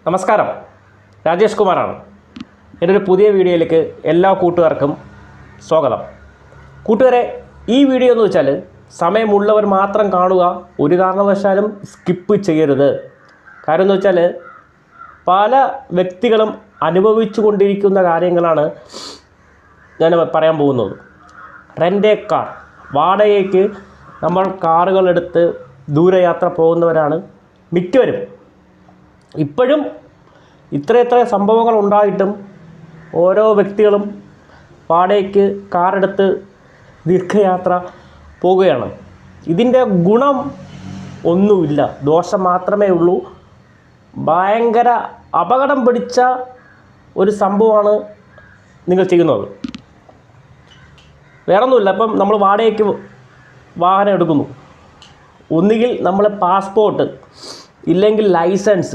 നമസ്കാരം, രാജേഷ് കുമാറാണ്. എൻ്റെ ഒരു പുതിയ വീഡിയോയിലേക്ക് എല്ലാ കൂട്ടുകാർക്കും സ്വാഗതം. കൂട്ടുകാരെ, ഈ വീഡിയോ എന്ന് വെച്ചാൽ സമയമുള്ളവർ മാത്രം കാണുക, ഒരു കാരണവശാലും സ്കിപ്പ് ചെയ്യരുത്. കാര്യം എന്ന് വെച്ചാൽ പല വ്യക്തികളും അനുഭവിച്ചു കൊണ്ടിരിക്കുന്ന കാര്യങ്ങളാണ് ഞാൻ പറയാൻ പോകുന്നത്. റെൻ്റ് എ കാർ, വാടകയ്ക്ക് നമ്മൾ കാറുകളെടുത്ത് ദൂരയാത്ര പോകുന്നവരാണ് മിക്കവരും. ഇപ്പോഴും ഇത്ര സംഭവങ്ങൾ ഉണ്ടായിട്ടും ഓരോ വ്യക്തികളും വാടകയ്ക്ക് കാറെടുത്ത് ദീർഘയാത്ര പോവുകയാണ്. ഇതിൻ്റെ ഗുണം ഒന്നുമില്ല, ദോഷം മാത്രമേ ഉള്ളൂ. ഭയങ്കര അപകടം പിടിച്ച ഒരു സംഭവമാണ് നിങ്ങൾ ചെയ്യുന്നത്. വേറൊന്നുമില്ല. ഇപ്പം നമ്മൾ വാടകയ്ക്ക് വാഹനം എടുക്കുന്നു, ഒന്നുകിൽ നമ്മളെ പാസ്പോർട്ട് ഇല്ലെങ്കിൽ ലൈസൻസ്